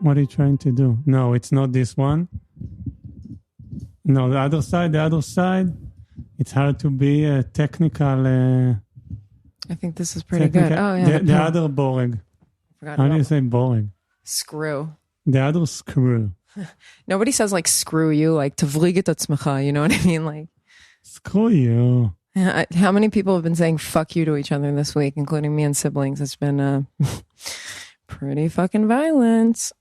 What are you trying to do? No, it's not this one. No, the other side. It's hard to be a technical... I think this is pretty good. Oh, yeah. The other boreg. How do you say boreg? Screw. The other screw. Nobody says like screw you, like tavlig et atzmecha, you know what I mean? Like screw you. Yeah, how many people have been saying fuck you to each other this week, including me and siblings? It's been pretty fucking violent.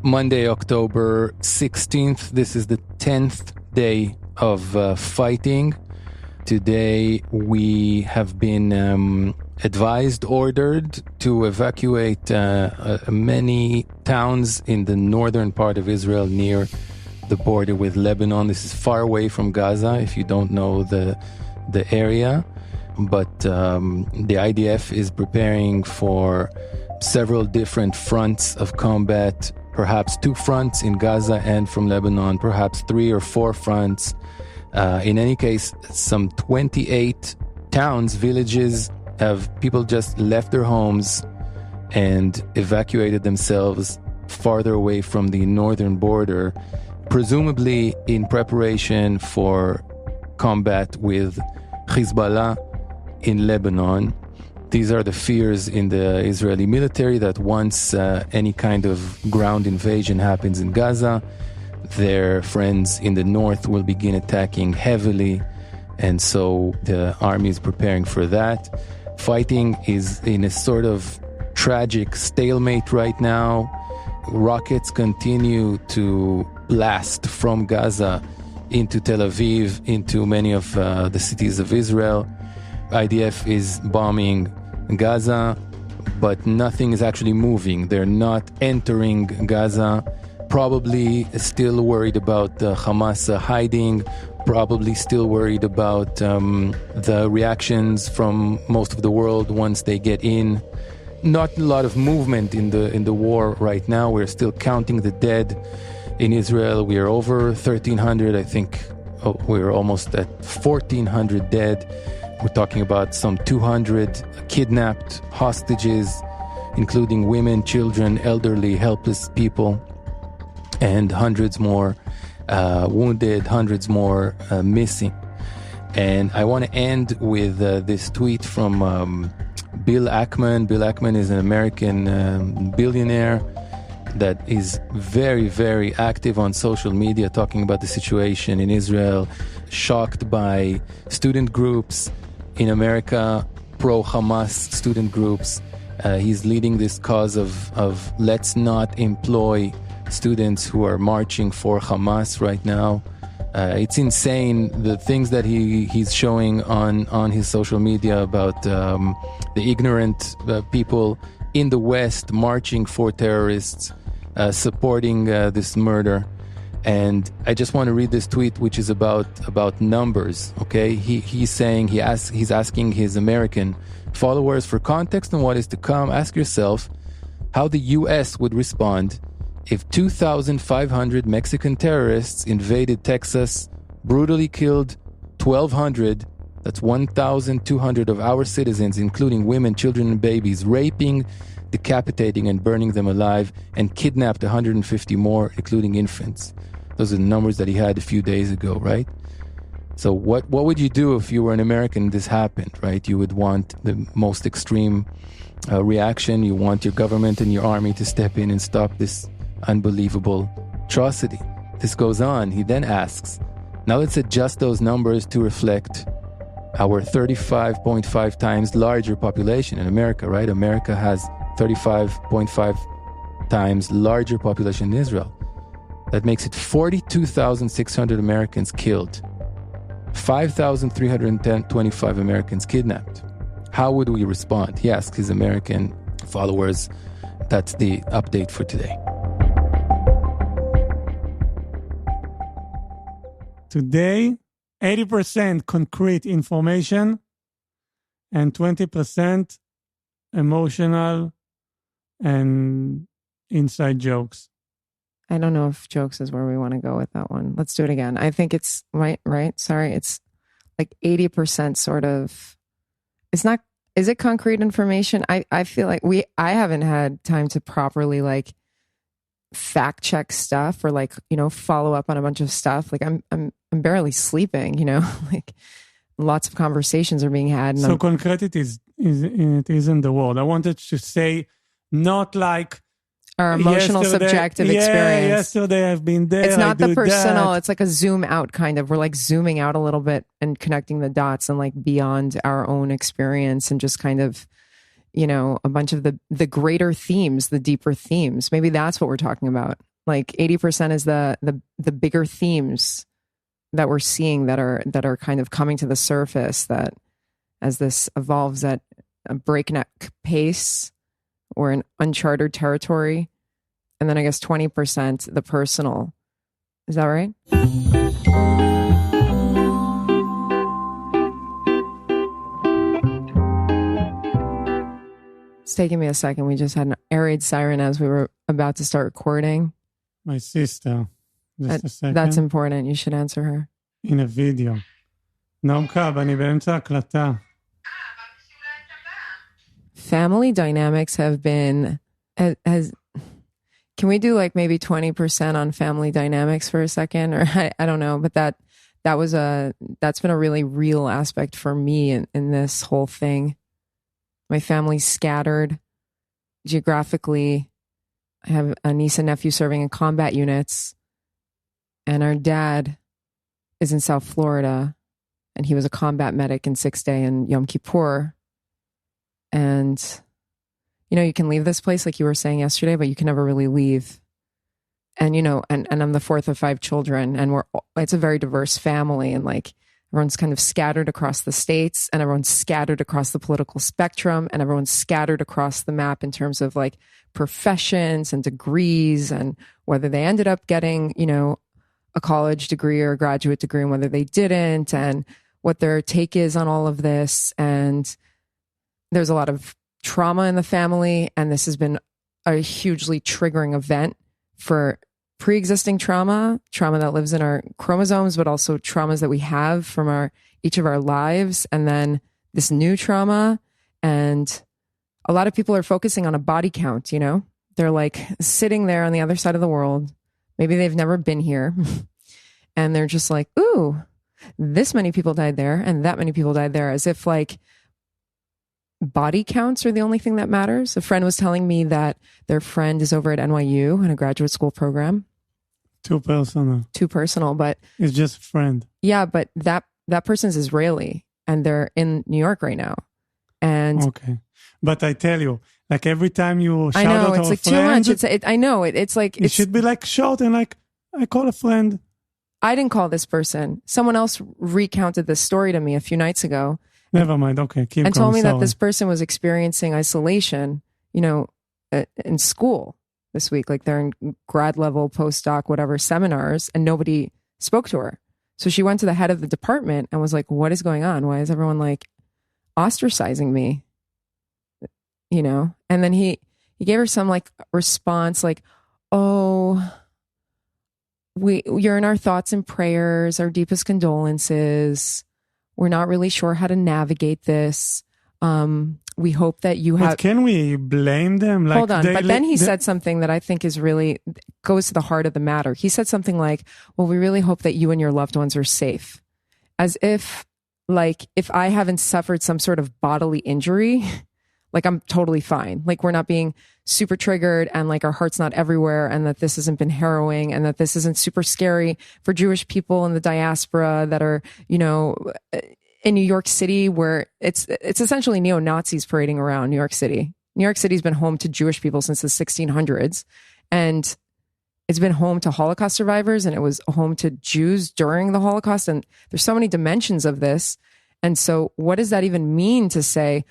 Monday, October 16th. This is the 10th day of fighting. Today we have been ordered to evacuate many towns in the northern part of Israel near the border with Lebanon. This is far away from Gaza, if you don't know the area. But the IDF is preparing for several different fronts of combat, perhaps 2 fronts in Gaza and from Lebanon, perhaps 3 or 4 fronts. In any case, some 28 towns, villages, have people just left their homes and evacuated themselves farther away from the northern border, presumably in preparation for combat with Hezbollah in Lebanon. These are the fears in the Israeli military that once any kind of ground invasion happens in Gaza, their friends in the north will begin attacking heavily, and so the army is preparing for that. Fighting is in a sort of tragic stalemate right now. Rockets continue to blast from Gaza into Tel Aviv, into many of the cities of Israel. IDF is bombing Gaza, but nothing is actually moving. They're not entering Gaza. Probably still worried about Hamas hiding, probably still worried about the reactions from most of the world once they get in. Not a lot of movement in the war right now. We're still counting the dead in Israel. We are over 1,300. I think we're almost at 1,400 dead. We're talking about some 200 kidnapped hostages, including women, children, elderly, helpless people, and hundreds more wounded, hundreds more missing. And I want to end with this tweet from Bill Ackman. Bill Ackman is an American billionaire that is very, very active on social media talking about the situation in Israel, shocked by student groups in America, pro-Hamas student groups. He's leading this cause of let's not employ students who are marching for Hamas right now. It's insane, the things that he's showing on his social media about the ignorant people in the West marching for terrorists, supporting this murder. And I just want to read this tweet, which is about numbers. Okay, he's saying he's asking his American followers for context on what is to come. Ask yourself how the U.S. would respond if 2,500 Mexican terrorists invaded Texas, brutally killed 1,200, that's 1,200 of our citizens, including women, children, and babies, raping, decapitating, and burning them alive, and kidnapped 150 more, including infants. Those are the numbers that he had a few days ago, right? So what would you do if you were an American and this happened, right? You would want the most extreme reaction. You want your government and your army to step in and stop this unbelievable atrocity. This goes on. He then asks, now let's adjust those numbers to reflect our 35.5 times larger population in America, right? America has 35.5 times larger population in Israel. That makes it 42,600 Americans killed, 5,325 Americans kidnapped. How would we respond? He asked his American followers. That's the update for today. Today, 80% concrete information and 20% emotional and inside jokes. I don't know if jokes is where we want to go with that one. Let's do it again. I think it's right. Sorry. It's like 80% sort of, it's not is it concrete information? I feel like I haven't had time to properly like fact check stuff or like, follow up on a bunch of stuff. Like I'm barely sleeping, like lots of conversations are being had. And so concretity isn't the word. I wanted to say not like our emotional subjective experience. Yesterday I've been there. It's not the personal. It's like a zoom out kind of. We're like zooming out a little bit and connecting the dots and like beyond our own experience and just kind of, a bunch of the greater themes, the deeper themes. Maybe that's what we're talking about. Like 80% is the bigger themes that we're seeing that are kind of coming to the surface, that as this evolves at a breakneck pace or in uncharted territory. And then I guess 20% the personal. Is that right? It's taking me a second. We just had an air raid siren as we were about to start recording. My sister. Just a second. That's important. You should answer her. In a video. נועם קאב, אני באמצע הקלטה. Family dynamics have been can we do like maybe 20% on family dynamics for a second? Or I don't know, but that's been a really real aspect for me in this whole thing. My family's scattered geographically. I have a niece and nephew serving in combat units, and our dad is in South Florida, and he was a combat medic in 6th Day and Yom Kippur. And, you can leave this place like you were saying yesterday, but you can never really leave. And, and I'm the fourth of 5 children, and it's a very diverse family, and like everyone's kind of scattered across the states, and everyone's scattered across the political spectrum, and everyone's scattered across the map in terms of like professions and degrees and whether they ended up getting, a college degree or a graduate degree and whether they didn't, and what their take is on all of this. And there's a lot of trauma in the family, and this has been a hugely triggering event for pre-existing trauma that lives in our chromosomes, but also traumas that we have from each of our lives, and then this new trauma. And a lot of people are focusing on a body count, They're like sitting there on the other side of the world. Maybe they've never been here. And they're just like, ooh, this many people died there and that many people died there, as if like body counts are the only thing that matters. A friend was telling me that their friend is over at NYU in a graduate school program. Too personal, but it's just a friend. Yeah, but that person's Israeli and they're in New York right now. And okay, but I tell you, like every time you shout out it's like friend, too much. I know it's like it should be like short and like I call a friend. I didn't call this person. Someone else recounted this story to me a few nights ago. Never mind. Okay, keep and going. Told me Sorry. that this person was experiencing isolation, in school this week. Like they're in grad level, postdoc, whatever seminars, and nobody spoke to her. So she went to the head of the department and was like, "What is going on? Why is everyone like ostracizing me?" And then he gave her some like response, like, "Oh, you're in our thoughts and prayers, our deepest condolences. We're not really sure how to navigate this. We hope that you have..." But can we blame them? Like, hold on. But then he said something that I think is really goes to the heart of the matter. He said something like, "Well, we really hope that you and your loved ones are safe." As if, like, if I haven't suffered some sort of bodily injury, like I'm totally fine. Like we're not being super triggered and like our heart's not everywhere, and that this hasn't been harrowing, and that this isn't super scary for Jewish people in the diaspora that are, in New York City, where it's essentially neo-Nazis parading around New York City. New York City's been home to Jewish people since the 1600s, and it's been home to Holocaust survivors, and it was home to Jews during the Holocaust. And there's so many dimensions of this. And so what does that even mean to say,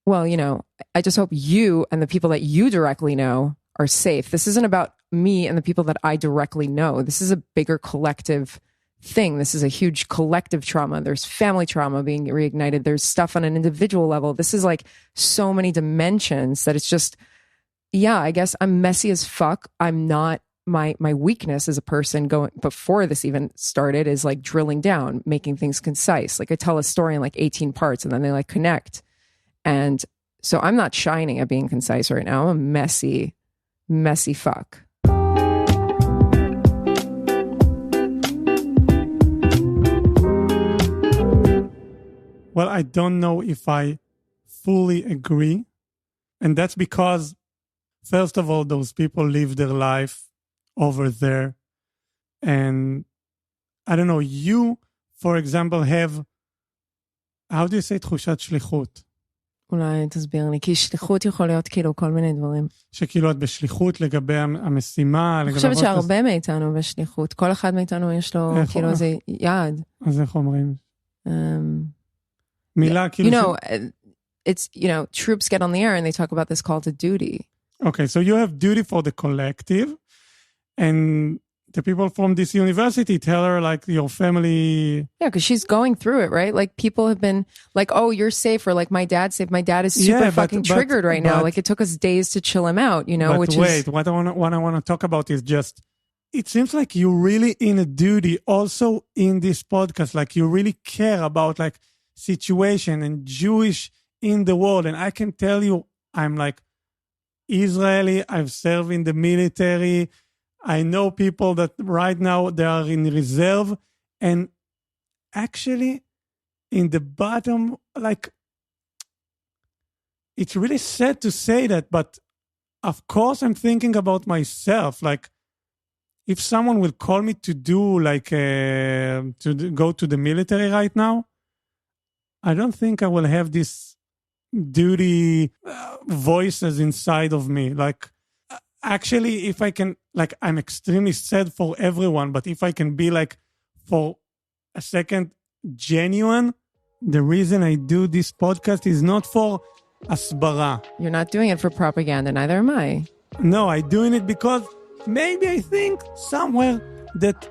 well, I just hope you and the people that you directly know are safe. This isn't about me and the people that I directly know. This is a bigger collective thing. This is a huge collective trauma. There's family trauma being reignited. There's stuff on an individual level. This is like so many dimensions that it's just, yeah, I guess I'm messy as fuck. I'm not, my weakness as a person going before this even started is like drilling down, making things concise. Like I tell a story in like 18 parts and then they like connect. And so I'm not shining at being concise right now. I'm a messy fuck. Well, I don't know if I fully agree. And that's because, first of all, those people live their life over there. And I don't know, you, for example, have, how do you say תחושת שליחות? אולי תסביר לי, כי שליחות יכול להיות כאילו כל מיני דברים. שכאילו את בשליחות לגבי המשימה. אני חושבת שהרבה מאיתנו בשליחות. כל אחד מאיתנו יש לו כאילו איזה יעד. אז איך אומרים? מילה כאילו... You know, it's, you know, troops get on the air and they talk about this call to duty. Okay, so you have duty for the collective, and the people from this university tell her, like, your family... Yeah, because she's going through it, right? Like, people have been like, oh, you're safe, or like, my dad's safe. My dad is super fucking triggered right now. Like, it took us days to chill him out, you know, what I want to talk about is just, it seems like you're really in a duty also in this podcast. Like, you really care about, like, situation and Jewish in the world. And I can tell you, I'm like Israeli, I've served in the military. I know people that right now they are in reserve, and actually in the bottom, like, it's really sad to say that, but of course I'm thinking about myself. Like, if someone will call me to do like, go to the military right now, I don't think I will have this duty voices inside of me. Like, actually, if I can, like, I'm extremely sad for everyone, but if I can be like, for a second, genuine, the reason I do this podcast is not for asbara. You're not doing it for propaganda, neither am I. No, I'm doing it because maybe I think somewhere that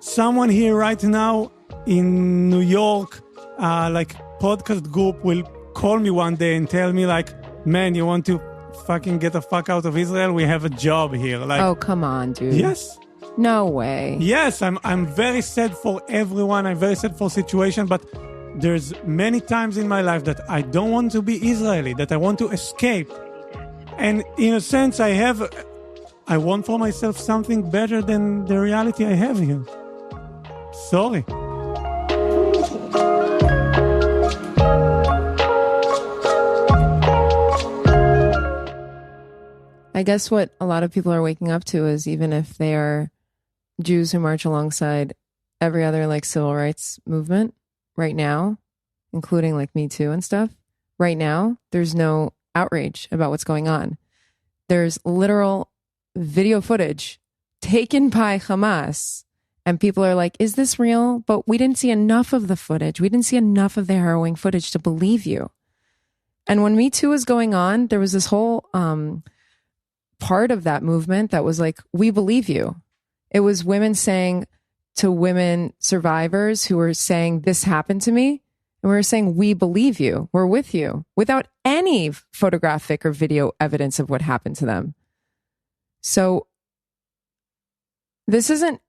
someone here right now in New York, like podcast group will call me one day and tell me like, man, you want to fucking get the fuck out of Israel? We have a job here. Like, oh, come on, dude. Yes. No way. Yes, I'm very sad for everyone. I'm very sad for situation, but there's many times in my life that I don't want to be Israeli, that I want to escape. And in a sense, I want for myself something better than the reality I have here. Sorry. I guess what a lot of people are waking up to is, even if they are Jews who march alongside every other like civil rights movement right now, including like Me Too and stuff, right now, there's no outrage about what's going on. There's literal video footage taken by Hamas, and people are like, is this real? But we didn't see enough of the footage. We didn't see enough of the harrowing footage to believe you. And when Me Too was going on, there was this whole part of that movement that was like, we believe you. It was women saying to women survivors who were saying, this happened to me. And we were saying, we believe you. We're with you, without any photographic or video evidence of what happened to them. So this isn't,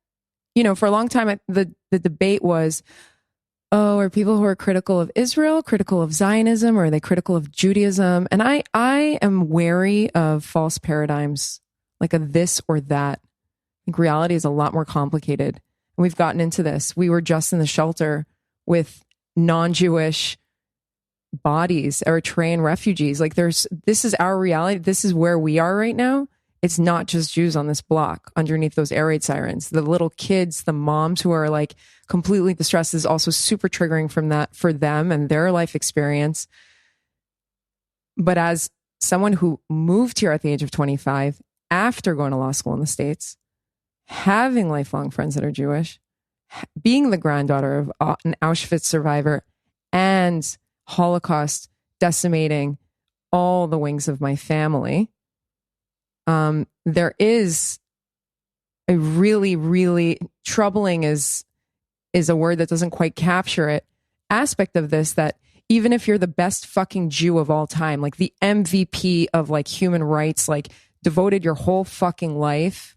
you know, for a long time, the debate was, oh, are people who are critical of Israel critical of Zionism, or are they critical of Judaism? And I am wary of false paradigms, like a this or that. I think reality is a lot more complicated. And we've gotten into this. We were just in the shelter with non-Jewish bodies, Eritrean refugees. Like, this is our reality. This is where we are right now. It's not just Jews on this block underneath those air raid sirens. The little kids, the moms who are like completely distressed, is also super triggering from that for them and their life experience. But as someone who moved here at the age of 25, after going to law school in the States, having lifelong friends that are Jewish, being the granddaughter of an Auschwitz survivor and Holocaust decimating all the wings of my family, there is a really, really troubling is a word that doesn't quite capture it, aspect of this, that even if you're the best fucking Jew of all time, like the MVP of like human rights, like devoted your whole fucking life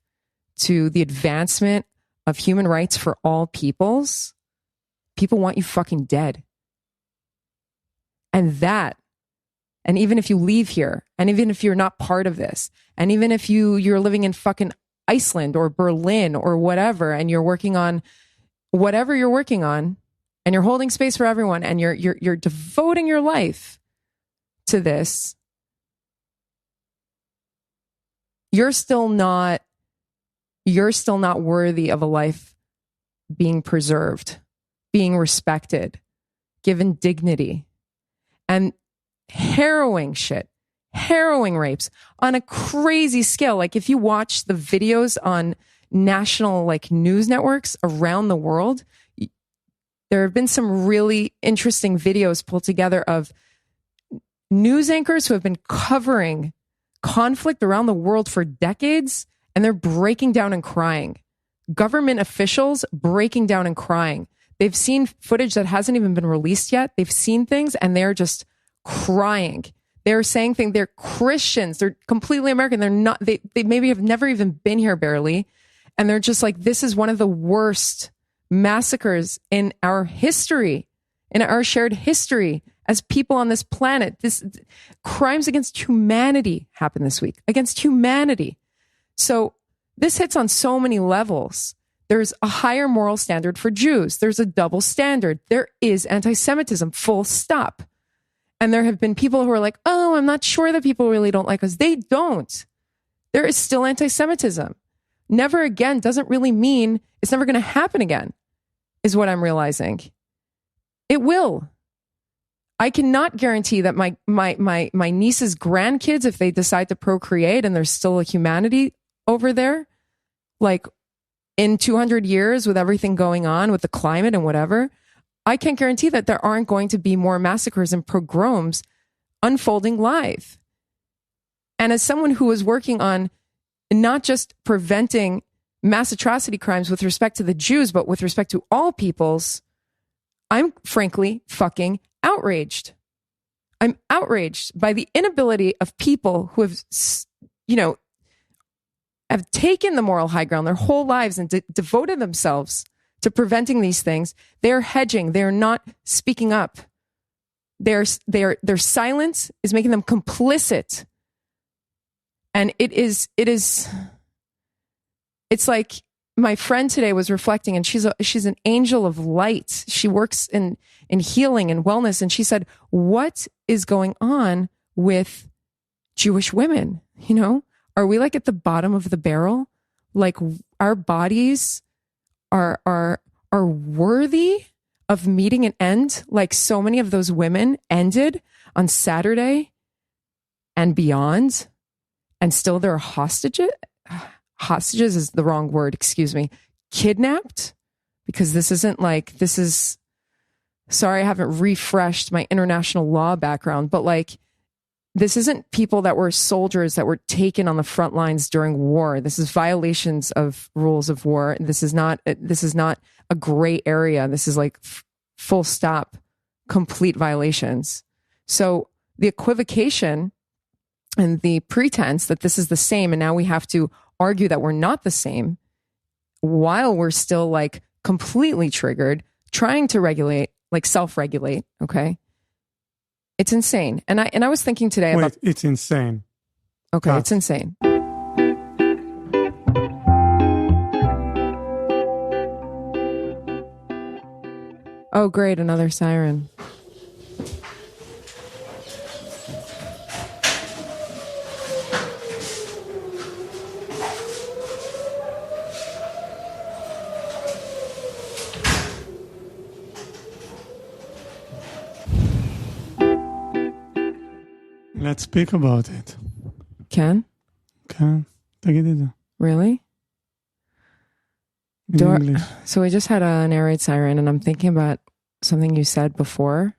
to the advancement of human rights for all peoples, people want you fucking dead. And that And even if you leave here, and even if you're not part of this, and even if you're living in fucking Iceland or Berlin or whatever, and you're working on whatever you're working on, and you're holding space for everyone, and you're devoting your life to this, you're still not worthy of a life being preserved, being respected, given dignity. And harrowing shit, harrowing rapes on a crazy scale. Like if you watch the videos on national like news networks around the world, there have been some really interesting videos pulled together of news anchors who have been covering conflict around the world for decades, and they're breaking down and crying. Government officials breaking down and crying. They've seen footage that hasn't even been released yet. They've seen things and they're just crying. They're saying things. They're Christians. They're completely American. They're not, they maybe have never even been here barely. And they're just like, this is one of the worst massacres in our history, in our shared history as people on this planet. This crimes against humanity happened this week, against humanity. So this hits on so many levels. There's a higher moral standard for Jews. There's a double standard. There is anti-Semitism, full stop. And there have been people who are like, oh, I'm not sure that people really don't like us. They don't. There is still anti-Semitism. Never again doesn't really mean it's never going to happen again, is what I'm realizing. It will. I cannot guarantee that my niece's grandkids, if they decide to procreate and there's still a humanity over there, like in 200 years with everything going on with the climate and whatever, I can't guarantee that there aren't going to be more massacres and pogroms unfolding live. And as someone who was working on not just preventing mass atrocity crimes with respect to the Jews, but with respect to all peoples, I'm frankly fucking outraged. I'm outraged by the inability of people who have, have taken the moral high ground their whole lives and devoted themselves to preventing these things. They're hedging. They're not speaking up. Their silence is making them complicit. And it's like my friend today was reflecting, and she's an angel of light. She works in healing and wellness. And she said, what is going on with Jewish women? Are we like at the bottom of the barrel? Like our bodies are worthy of meeting an end, like so many of those women ended on Saturday and beyond, and still there are hostages is the wrong word, excuse me, kidnapped, because sorry, I haven't refreshed my international law background, but like, this isn't people that were soldiers that were taken on the front lines during war. This is violations of rules of war. This is not a gray area. This is like full stop, complete violations. So the equivocation and the pretense that this is the same, and now we have to argue that we're not the same, while we're still like completely triggered, trying to regulate, like self-regulate. Okay. It's insane. And I was thinking today about... it's insane. Okay, it's insane. Oh, great, another siren. Let's speak about it. Can? תגיד את זה. Really? English. So we just had an air raid siren, and I'm thinking about something you said before,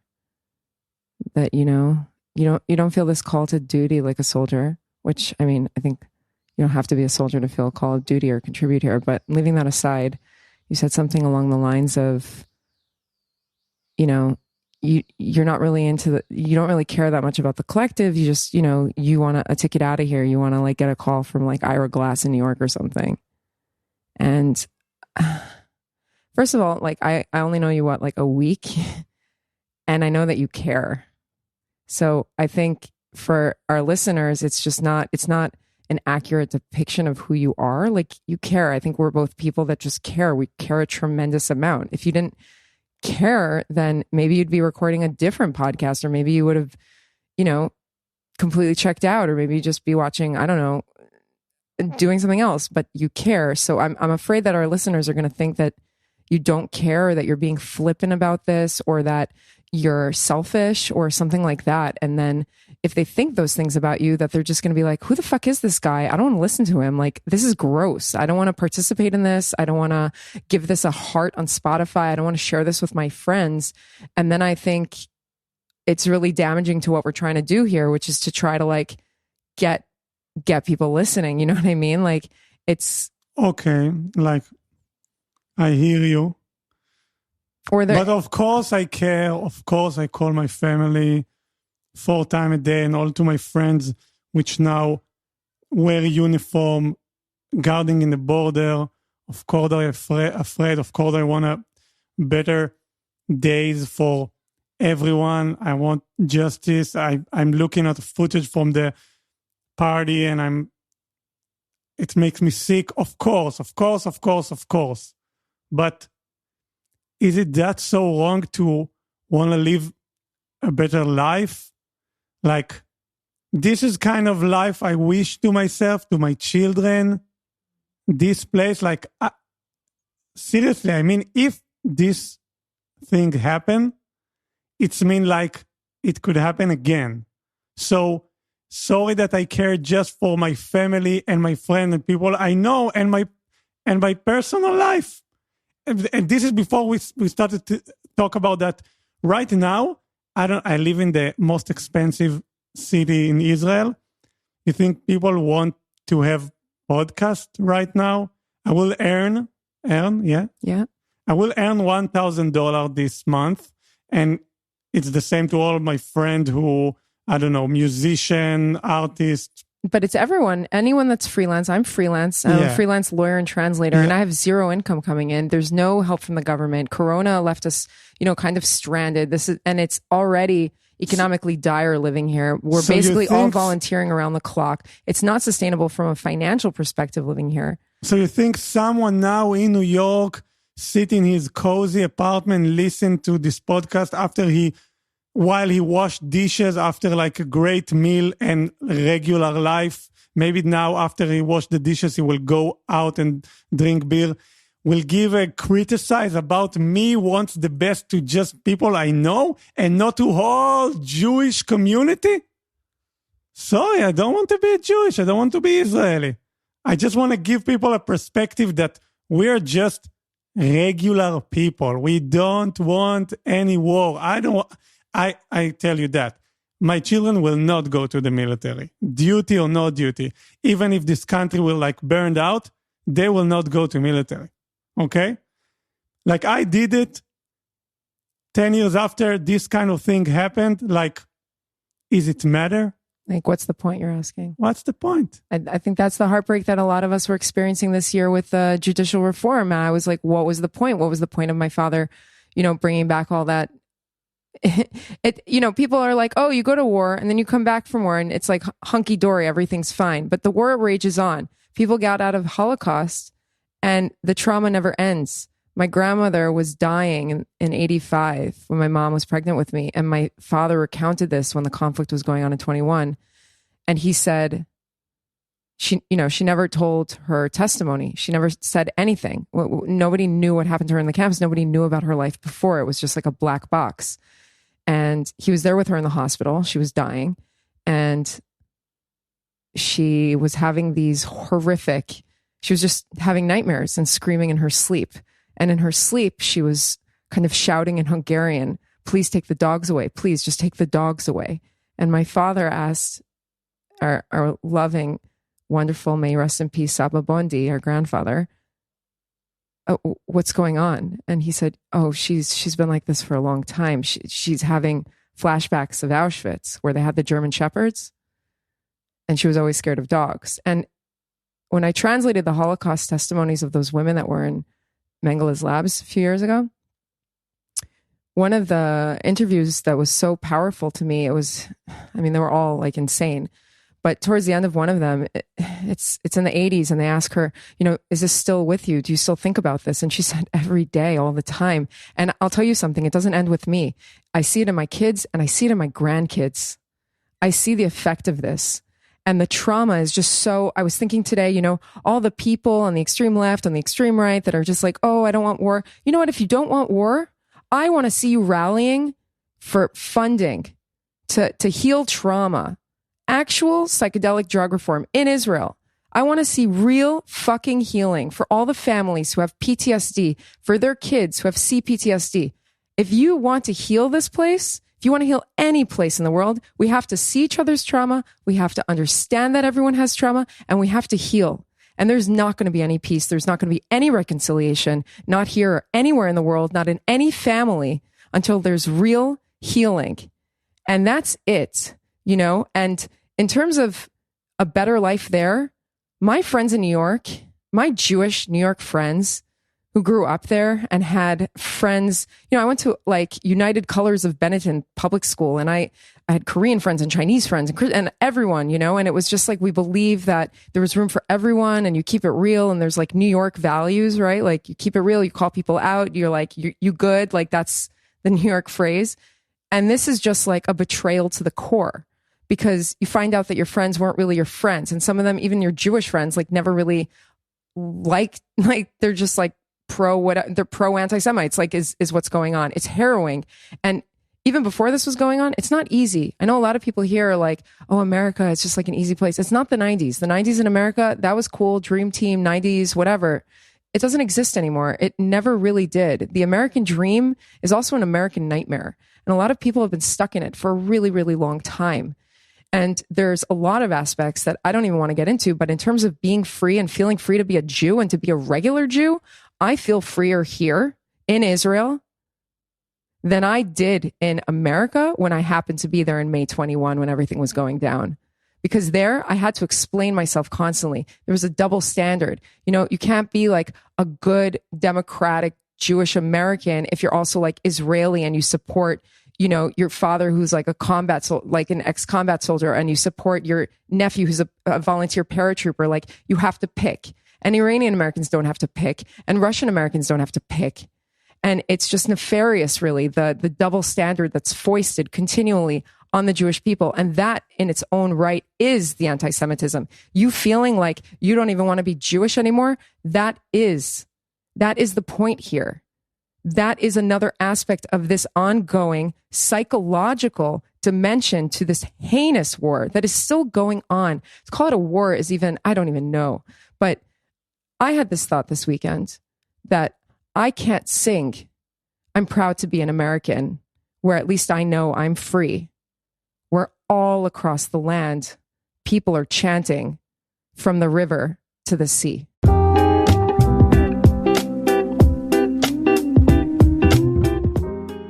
that you don't feel this call to duty like a soldier, which, I mean, I think you don't have to be a soldier to feel a call of duty or contribute here, but leaving that aside, you said something along the lines of, you're not really you don't really care that much about the collective. You just, you want a ticket out of here. You want to like get a call from like Ira Glass in New York or something. And first of all, like I only know you like a week, and I know that you care. So I think for our listeners, it's not an accurate depiction of who you are. Like, you care. I think we're both people that just care. We care a tremendous amount. If you didn't care, then maybe you'd be recording a different podcast, or maybe you would have, completely checked out, or maybe just be watching, I don't know, doing something else, but you care. So I'm afraid that our listeners are going to think that you don't care, or that you're being flippant about this, or that you're selfish or something like that. And then if they think those things about you, that they're just going to be like, who the fuck is this guy? I don't want to listen to him. Like, this is gross. I don't want to participate in this. I don't want to give this a heart on Spotify. I don't want to share this with my friends. And then I think it's really damaging to what we're trying to do here, which is to try to like get people listening. You know what I mean? Like, it's okay. Like, I hear you. But of course I care. Of course I call my family 4 times a day, and all to my friends, which now wear uniform, guarding in the border. Of course they're afraid. Of course I want a better days for everyone. I want justice. I'm looking at the footage from the party, and it makes me sick. Of course. But is it that so wrong to want to live a better life? Like, this is kind of life I wish to myself, to my children. This place, like, seriously, I mean, if this thing happened, it's mean like it could happen again. So sorry that I care just for my family and my friends and people I know, and my personal life. And this is before we started to talk about that. Right now, I live in the most expensive city in Israel. You think people want to have podcast right now? I will earn, yeah. I will earn $1,000 this month, and it's the same to all of my friends who, I don't know, musician, artist. But it's everyone, anyone that's freelance. I'm freelance. I'm a freelance lawyer and translator, and I have zero income coming in. There's no help from the government. Corona left us, kind of stranded. And it's already economically dire living here. We're basically all volunteering around the clock. It's not sustainable from a financial perspective living here. So you think someone now in New York, sit in his cozy apartment, listen to this podcast while he washed dishes after like a great meal and regular life, maybe now after he washed the dishes, he will go out and drink beer, will give a criticize about me, wants the best to just people I know and not to whole Jewish community? Sorry, I don't want to be Jewish. I don't want to be Israeli. I just want to give people a perspective that we're just regular people. We don't want any war. I tell you that. My children will not go to the military. Duty or no duty. Even if this country will like burned out, they will not go to military. Okay? Like, I did it 10 years after this kind of thing happened. Like, is it matter? Like, what's the point you're asking? What's the point? I think that's the heartbreak that a lot of us were experiencing this year with judicial reform. And I was like, what was the point? What was the point of my father, bringing back all that? People are like, oh, you go to war and then you come back from war and it's like hunky dory, everything's fine. But the war rages on. People got out of Holocaust and the trauma never ends. My grandmother was dying in 1985 when my mom was pregnant with me. And my father recounted this when the conflict was going on in 1921. And he said, she never told her testimony. She never said anything. Nobody knew what happened to her in the camps. Nobody knew about her life before. It was just like a black box. And he was there with her in the hospital. She was dying. And she was having these she was just having nightmares and screaming in her sleep. And in her sleep, she was kind of shouting in Hungarian, please take the dogs away. Please just take the dogs away. And my father asked our loving, wonderful, may he rest in peace, Saba Bondi, our grandfather, what's going on? And he said, oh, she's been like this for a long time. She's having flashbacks of Auschwitz where they had the German shepherds and she was always scared of dogs. And when I translated the Holocaust testimonies of those women that were in Mengele's labs a few years ago, one of the interviews that was so powerful to me, they were all like insane. But towards the end of one of them, it's in the 80s, and they ask her, is this still with you? Do you still think about this? And she said, every day, all the time. And I'll tell you something, it doesn't end with me. I see it in my kids and I see it in my grandkids. I see the effect of this. And the trauma is just so, I was thinking today, all the people on the extreme left, on the extreme right that are just like, oh, I don't want war. You know what? If you don't want war, I want to see you rallying for funding to heal trauma. Actual psychedelic drug reform in Israel. I want to see real fucking healing for all the families who have PTSD, for their kids who have CPTSD. If you want to heal this place, if you want to heal any place in the world, we have to see each other's trauma. We have to understand that everyone has trauma, and we have to heal. And there's not going to be any peace. There's not going to be any reconciliation, not here or anywhere in the world, not in any family, until there's real healing. And that's it, and in terms of a better life there, my friends in New York, my Jewish New York friends who grew up there and had friends, I went to like United Colors of Benetton public school, and I had Korean friends and Chinese friends and everyone, and it was just like, we believe that there was room for everyone, and you keep it real, and there's like New York values, right? Like you keep it real, you call people out, you're like, you good, like that's the New York phrase. And this is just like a betrayal to the core. Because you find out that your friends weren't really your friends. And some of them, even your Jewish friends, like never really like they're just like they're pro anti-Semites, like is what's going on. It's harrowing. And even before this was going on, it's not easy. I know a lot of people here are like, oh, America, it's just like an easy place. It's not the 90s. The 90s in America, that was cool. Dream team, 90s, whatever. It doesn't exist anymore. It never really did. The American dream is also an American nightmare. And a lot of people have been stuck in it for a really, really long time. And there's a lot of aspects that I don't even want to get into, but in terms of being free and feeling free to be a Jew and to be a regular Jew, I feel freer here in Israel than I did in America when I happened to be there in May 21 when everything was going down. Because there, I had to explain myself constantly. There was a double standard. You can't be like a good democratic Jewish American if you're also like Israeli and you support your father who's like an ex-combat soldier, and you support your nephew who's a volunteer paratrooper. Like you have to pick. And Iranian Americans don't have to pick, and Russian Americans don't have to pick. And it's just nefarious, really, the double standard that's foisted continually on the Jewish people. And that in its own right is the anti-Semitism. You feeling like you don't even want to be Jewish anymore, that is the point here. That is another aspect of this ongoing psychological dimension to this heinous war that is still going on. To call it a war is I don't even know. But I had this thought this weekend that I can't sing I'm proud to be an American, where at least I know I'm free, where all across the land, people are chanting from the river to the sea.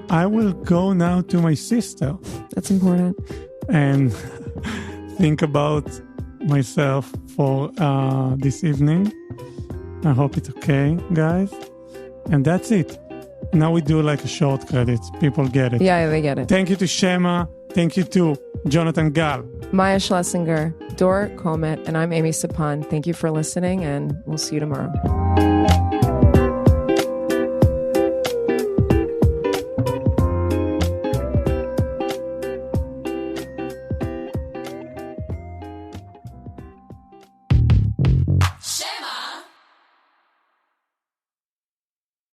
I will go now to my sister. That's important. And think about myself for this evening. I hope it's okay, guys. And that's it. Now we do like a short credits. People get it. Yeah, they get it. Thank you to Shema. Thank you to Jonathan Gal, Maya Schlesinger, Dor Komet, and I'm Amy Sapan. Thank you for listening, and we'll see you tomorrow.